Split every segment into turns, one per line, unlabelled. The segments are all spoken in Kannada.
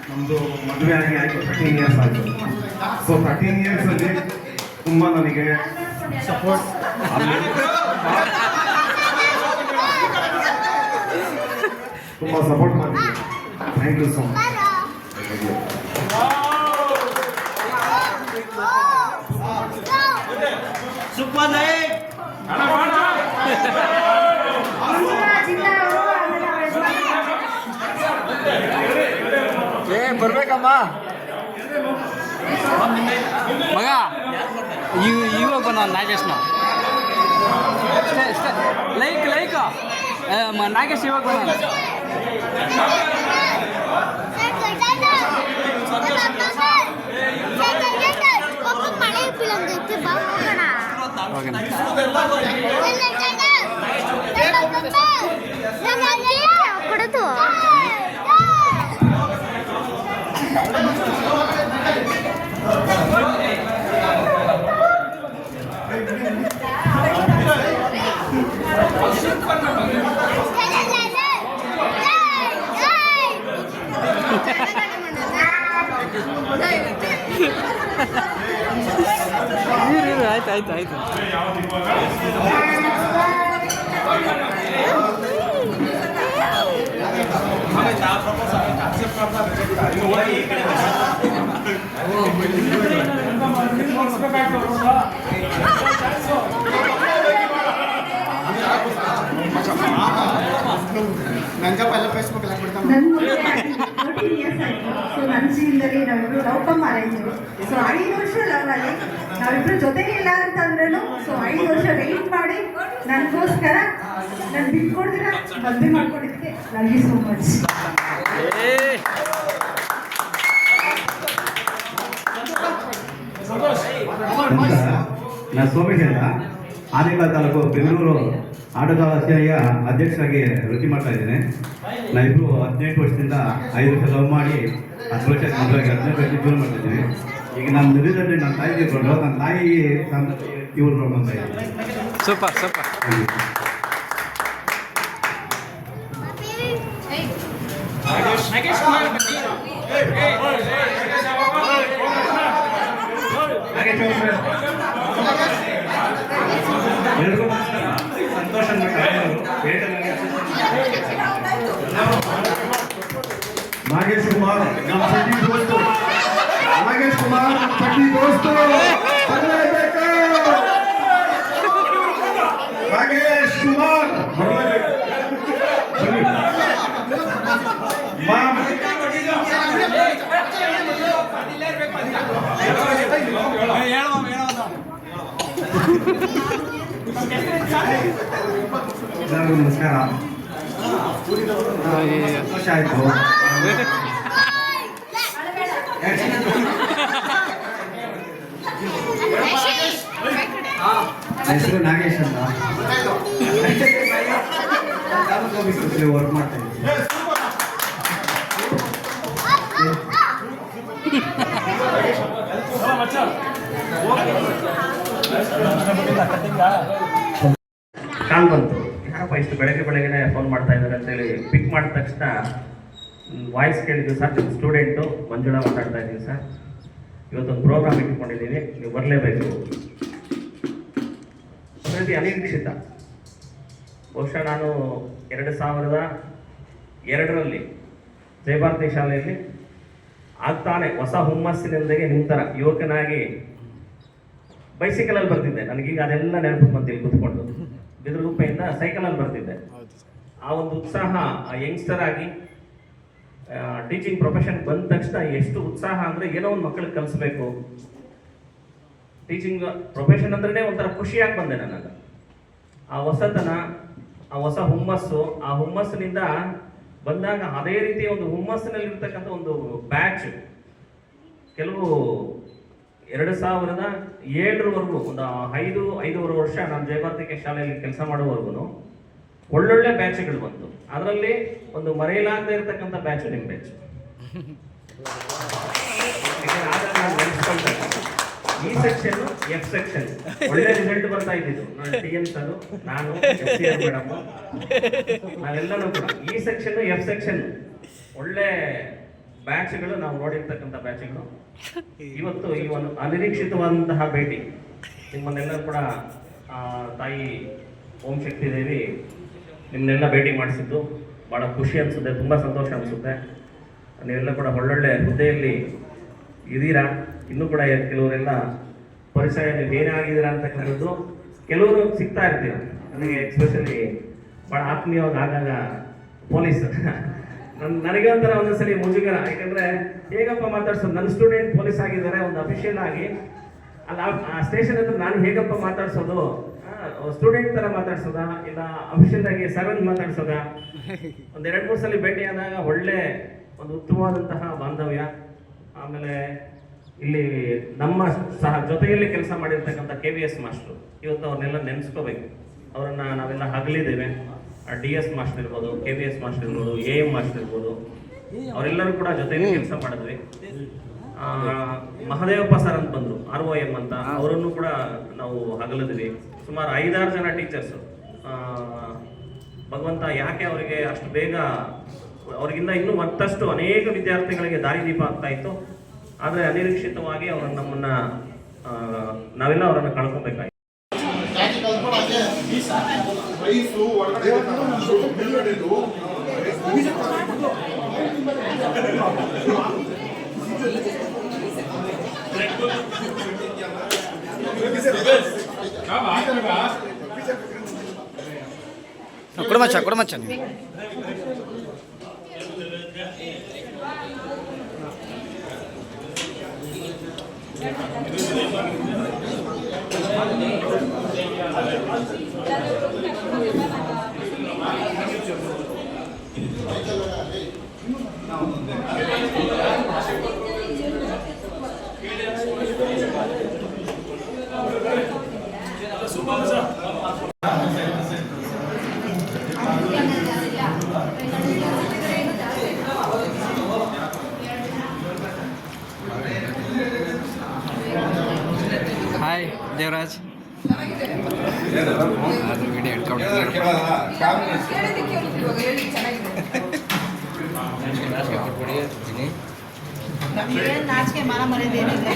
ನಮ್ಮದು ಮದುವೆ ಆಗಿ ಆಯಿತು 13 ಇಯರ್ಸ್ ಆಯಿತು. ಸೊ 13 ಇಯರ್ಸಲ್ಲಿ ತುಂಬ ನನಗೆ ಸಪೋರ್ಟ್ ತುಂಬ ಸಪೋರ್ಟ್ ಮಾಡಿದ್ದೀನಿ. Thank you so much.
ಬರ್ಬೇಕಮ್ಮ ಮಗ ಇವಾಗ ಬಂದ ನಾಗೇಶ್ನ ಲೈಕ್ ನಾಗೇಶ್ ಇವಾಗ ಬಂದ
ಕೊಡತು
ಆಯ್ತು
ಸೊ ನನ್ನ ಜೀವನದಲ್ಲಿ ನಾವಿಬ್ರು ಲವ್ ಕಮ್ ಅರೇಂಜ್. ಸೊ 5 ವರ್ಷ ಲವ್ ಅಲ್ಲಿ ನಾವಿಬ್ರು ಜೊತೆಗಿಲ್ಲ ಅಂತಂದ್ರೂ ಸೊ 5 ವರ್ಷ ವೆಯ್ಟ್ ಮಾಡಿ ನನಗೋಸ್ಕರ ನಾನು ಬಿಟ್ಕೊಡ್ತೀರ ಮದುವೆ ಮಾಡ್ಕೊಂಡಿದ್ದಕ್ಕೆ ಲವ್ ಯು ಸೋ ಮಚ್.
ನಾನು ಸೋಮೇಶ್ ಅಂತ ಆನೇಕಲ್ ತಾಲೂಕು ಬೆಂಗಳೂರು ಆಟಗಾರಶಾಹಿಯ ಅಧ್ಯಕ್ಷರಾಗಿ ವೃತ್ತಿ ಮಾಡ್ತಾ ಇದ್ದೇನೆ. ನಾವಿಬ್ಬರು 18 ವರ್ಷದಿಂದ 5 ವರ್ಷ ಲವ್ ಮಾಡಿ 10 ವರ್ಷ ಮದುವೆಗೆ 18 ವರ್ಷ ಜೀವನ ಮಾಡ್ತಿದ್ದೀವಿ. ಈಗ ನಾನು ಮದುವೆದಲ್ಲಿ ನನ್ನ ತಾಯಿ ತಿಳ್ಕೊಂಡು ನನ್ನ ತಾಯಿ ಇವ್ರು ನೋಡ್ಕೊಂತ ಇದ್ದೀನಿ.
ಸೂಪರ್
ಸಂತೋಷ ನಾಗೇಶ್ ಕುಮಾರ್ ನಮ್ಮ ಸಖಿ ದೋಸ್ತು. ನಾಗೇಶ್ ಕುಮಾರ್ ನಮ್ಮ ಸಖಿ ದೋಸ್ತು ಬರಲೇಬೇಕು. ನಾಗೇಶ್ ಕುಮಾರ್ ಎಲ್ಲರಿಗೂ ನಮಸ್ಕಾರ. ಸಂತೋಷ ಆಯಿತು. ಹೆಸರು ನಾಗೇಶ್ ಅಂತ ವರ್ಕ್ ಮಾಡ್ತಾ ಇದ್ದೀನಿ. ಕಾಲ್ ಬಂತು, ಯಾರಪ್ಪ ಇಷ್ಟು ಬೆಳಗ್ಗೆನೆ ಫೋನ್ ಮಾಡ್ತಾ ಇದ್ದಾರೆ ಅಂತೇಳಿ ಪಿಕ್ ಮಾಡಿದ ತಕ್ಷಣ ವಾಯ್ಸ್ ಕೇಳಿದ್ದು, ಸರ್ ನಿಮ್ಮ ಸ್ಟೂಡೆಂಟು ಮಂಜುಳಾ ಮಾತಾಡ್ತಾ ಇದ್ದೀನಿ ಸರ್, ಇವತ್ತೊಂದು ಪ್ರೋಗ್ರಾಮ್ ಇಟ್ಕೊಂಡಿದ್ದೀವಿ, ನೀವು ಬರಲೇಬೇಕು. ಅನಿರೀಕ್ಷಿತ. ಬಹುಶಃ ನಾನು 2002ರಲ್ಲಿ ಜಯಭಾರತಿ ಶಾಲೆಯಲ್ಲಿ ಆಗ್ತಾನೆ ಹೊಸ ಹುಮ್ಮಸ್ಸಿನೊಂದಿಗೆ ನಿಮ್ಮ ಥರ ಯುವಕನಾಗಿ ಬೈಸಿಕಲಲ್ಲಿ ಬರ್ತಿದ್ದೆ. ನನಗೀಗ ಅದೆಲ್ಲ ನೆನಪು ಬಂತಿಲ್ಲಿ ಕೂತ್ಕೊಂಡು ಬಿದಿರುಗುಪ್ಪೆಯಿಂದ ಸೈಕಲಲ್ಲಿ ಬರ್ತಿದ್ದೆ. ಆ ಒಂದು ಉತ್ಸಾಹ, ಆ ಯಂಗ್ಸ್ಟರ್ ಆಗಿ ಟೀಚಿಂಗ್ ಪ್ರೊಫೆಷನ್ ಬಂದ ತಕ್ಷಣ ಎಷ್ಟು ಉತ್ಸಾಹ ಅಂದರೆ ಏನೋ ಒಂದು ಮಕ್ಕಳಿಗೆ ಕಲಿಸ್ಬೇಕು. ಟೀಚಿಂಗ್ ಪ್ರೊಫೆಷನ್ ಅಂದ್ರೇ ಒಂಥರ ಖುಷಿಯಾಗಿ ಬಂದೆ ನನಗೆ. ಆ ಹೊಸತನ, ಆ ಹೊಸ ಹುಮ್ಮಸ್ಸು, ಆ ಹುಮ್ಮಸ್ಸಿನಿಂದ ಬಂದಾಗ ಅದೇ ರೀತಿ ಒಂದು ಹುಮ್ಮಸ್ಸಿನಲ್ಲಿರ್ತಕ್ಕಂಥ ಒಂದು ಬ್ಯಾಚ್, ಕೆಲವು
2007ರವರೆಗೂ ಒಂದು 5-5.5 ವರ್ಷ ನಾನು ಜಯಭಾರತಿಕೆ ಶಾಲೆಯಲ್ಲಿ ಕೆಲಸ ಮಾಡುವವರೆಗೂ ಒಳ್ಳೊಳ್ಳೆ ಬ್ಯಾಚ್ಗಳು ಬಂತು. ಅದರಲ್ಲಿ ಒಂದು ಮರೆಯಲಾಗದೇ ಇರತಕ್ಕಂಥ ಬ್ಯಾಚ್ ನಿಮ್ಮ ಬ್ಯಾಚ್. ಈ ಸೆಕ್ಷನ್ ಎಫ್ ಸೆಕ್ಷನ್ ಒಳ್ಳೆ ರಿಸಲ್ಟ್ ಬರ್ತಾ ಇದ್ದಿದ್ದು. ನಾನು TN ಸರ್, ನಾನು FCR ಮೇಡಮ್, ನಾವೆಲ್ಲರೂ ಕೂಡ ಈ ಸೆಕ್ಷನ್ ಎಫ್ ಸೆಕ್ಷನ್ ಒಳ್ಳೆ ಬ್ಯಾಚ್ಗಳು, ನಾವು ನೋಡಿರ್ತಕ್ಕಂಥ ಬ್ಯಾಚ್ಗಳು. ಇವತ್ತು ಈ ಒಂದು ಅನಿರೀಕ್ಷಿತವಾದಂತಹ ಭೇಟಿ ನಿಮ್ಮನ್ನೆಲ್ಲರೂ ಕೂಡ ತಾಯಿ ಓಂ ಶಕ್ತಿ ದೇವಿ ನಿಮ್ಮನ್ನೆಲ್ಲ ಭೇಟಿ ಮಾಡಿಸಿದ್ದು ಭಾಳ ಖುಷಿ ಅನಿಸುತ್ತೆ, ತುಂಬ ಸಂತೋಷ ಅನಿಸುತ್ತೆ. ನೀವೆಲ್ಲ ಕೂಡ ಒಳ್ಳೊಳ್ಳೆ ಹುದ್ದೆಯಲ್ಲಿ ಇದ್ದೀರಾ. ಇನ್ನೂ ಕೂಡ ಕೆಲವರೆಲ್ಲ ಪರಿಚಯ ನೀವು ಏನೇ ಆಗಿದ್ದೀರಾ ಅಂತಕ್ಕಂಥದ್ದು ಕೆಲವರು ಸಿಗ್ತಾ ಇರ್ತೀರ. ನನಗೆ ಎಕ್ಸ್ಪೆಷಲಿ ಭಾಳ ಆತ್ಮೀಯವಾಗಿ ಆಗಾಗ ಪೊಲೀಸ್ ನನಗೆ ಒಂಥರ ಒಂದೊಂದ್ಸಲಿ ಮುಜುಗರ. ಯಾಕಂದರೆ ಹೇಗಪ್ಪ ಮಾತಾಡ್ಸೋದು, ನನ್ನ ಸ್ಟೂಡೆಂಟ್ ಪೊಲೀಸ್ ಆಗಿದ್ದಾರೆ, ಒಂದು ಅಫಿಷಿಯಲ್ ಆಗಿ ಅಲ್ಲ ಆ ಸ್ಟೇಷನ್ ಹತ್ರ ನಾನು ಹೇಗಪ್ಪ ಮಾತಾಡ್ಸೋದು, ಸ್ಟೂಡೆಂಟ್ ಥರ ಮಾತಾಡ್ಸೋದಾ ಇಲ್ಲ ಅಫಿಷಿಯಲ್ ಆಗಿ ಸರ್ವೆಂಟ್ ಮಾತಾಡ್ಸೋದಾ? ಒಂದು 2-3 ಸಲ ಭೇಟಿ ಆದಾಗ ಒಳ್ಳೆ ಒಂದು ಉತ್ತಮವಾದಂತಹ ಬಾಂಧವ್ಯ. ಆಮೇಲೆ ಇಲ್ಲಿ ನಮ್ಮ ಸಹ ಜೊತೆಯಲ್ಲಿ ಕೆಲಸ ಮಾಡಿರ್ತಕ್ಕಂಥ KVS ಮಾಸ್ಟ್ರು, ಇವತ್ತು ಅವ್ರನ್ನೆಲ್ಲ ನೆನೆಸ್ಕೋಬೇಕು. ಅವರನ್ನು ನಾವೆಲ್ಲ ಹಗಲಿದ್ದೇವೆ. DS ಮಾಸ್ಟರ್ ಇರ್ಬೋದು, KVS ಮಾಸ್ಟರ್ ಇರ್ಬೋದು, AM ಮಾಸ್ಟರ್ ಇರ್ಬೋದು, ಅವರೆಲ್ಲರೂ ಕೂಡ ಜೊತೆಯಲ್ಲಿ ಕೆಲಸ ಮಾಡಿದ್ವಿ. ಮಹದೇವಪ್ಪ ಸರ್ ಅಂತ ಬಂದರು, ROM ಅಂತ, ಅವರನ್ನು ಕೂಡ ನಾವು ಹಗಲಿದ್ವಿ. ಸುಮಾರು 5-6 ಜನ ಟೀಚರ್ಸು. ಭಗವಂತ ಯಾಕೆ ಅವರಿಗೆ ಅಷ್ಟು ಬೇಗ, ಅವರಿಗಿಂತ ಇನ್ನೂ ಮತ್ತಷ್ಟು ಅನೇಕ ವಿದ್ಯಾರ್ಥಿಗಳಿಗೆ ದಾರಿದೀಪ ಆಗ್ತಾ ಇತ್ತು. ಆದರೆ ಅನಿರೀಕ್ಷಿತವಾಗಿ ಅವರನ್ನು ನಾವೆಲ್ಲ ಅವರನ್ನು ಕಳ್ಕೊಬೇಕಾಯ್ತು.
ಕೊಡಮಚ್ಚ ನೀವು. ಹಾಯ್ ದೇವರಾಜ್, ಅದು ವಿಡಿಯೋ ಹಿಡ್ಕೊಂಡು
ನಾಚಿಕೆ ಮಾನ ಮರೆಯದೇನಿಲ್ಲ.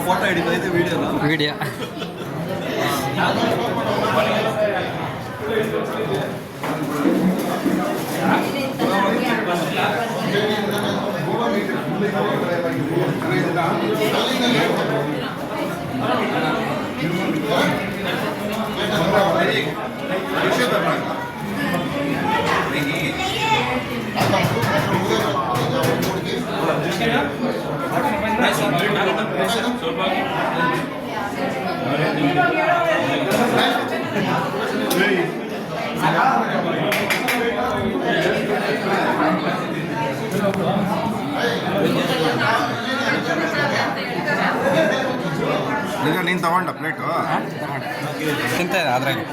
ಫೋಟೋ ಹಿಡಿತಾ ಇದೆ
ವಿಡಿಯೋ
ಈಗ ನೀನು ತಗೊಂಡ ಪ್ಲೇಟು
ತಿಂತಾ ಇದೆ ಅದ್ರಾಗೆ.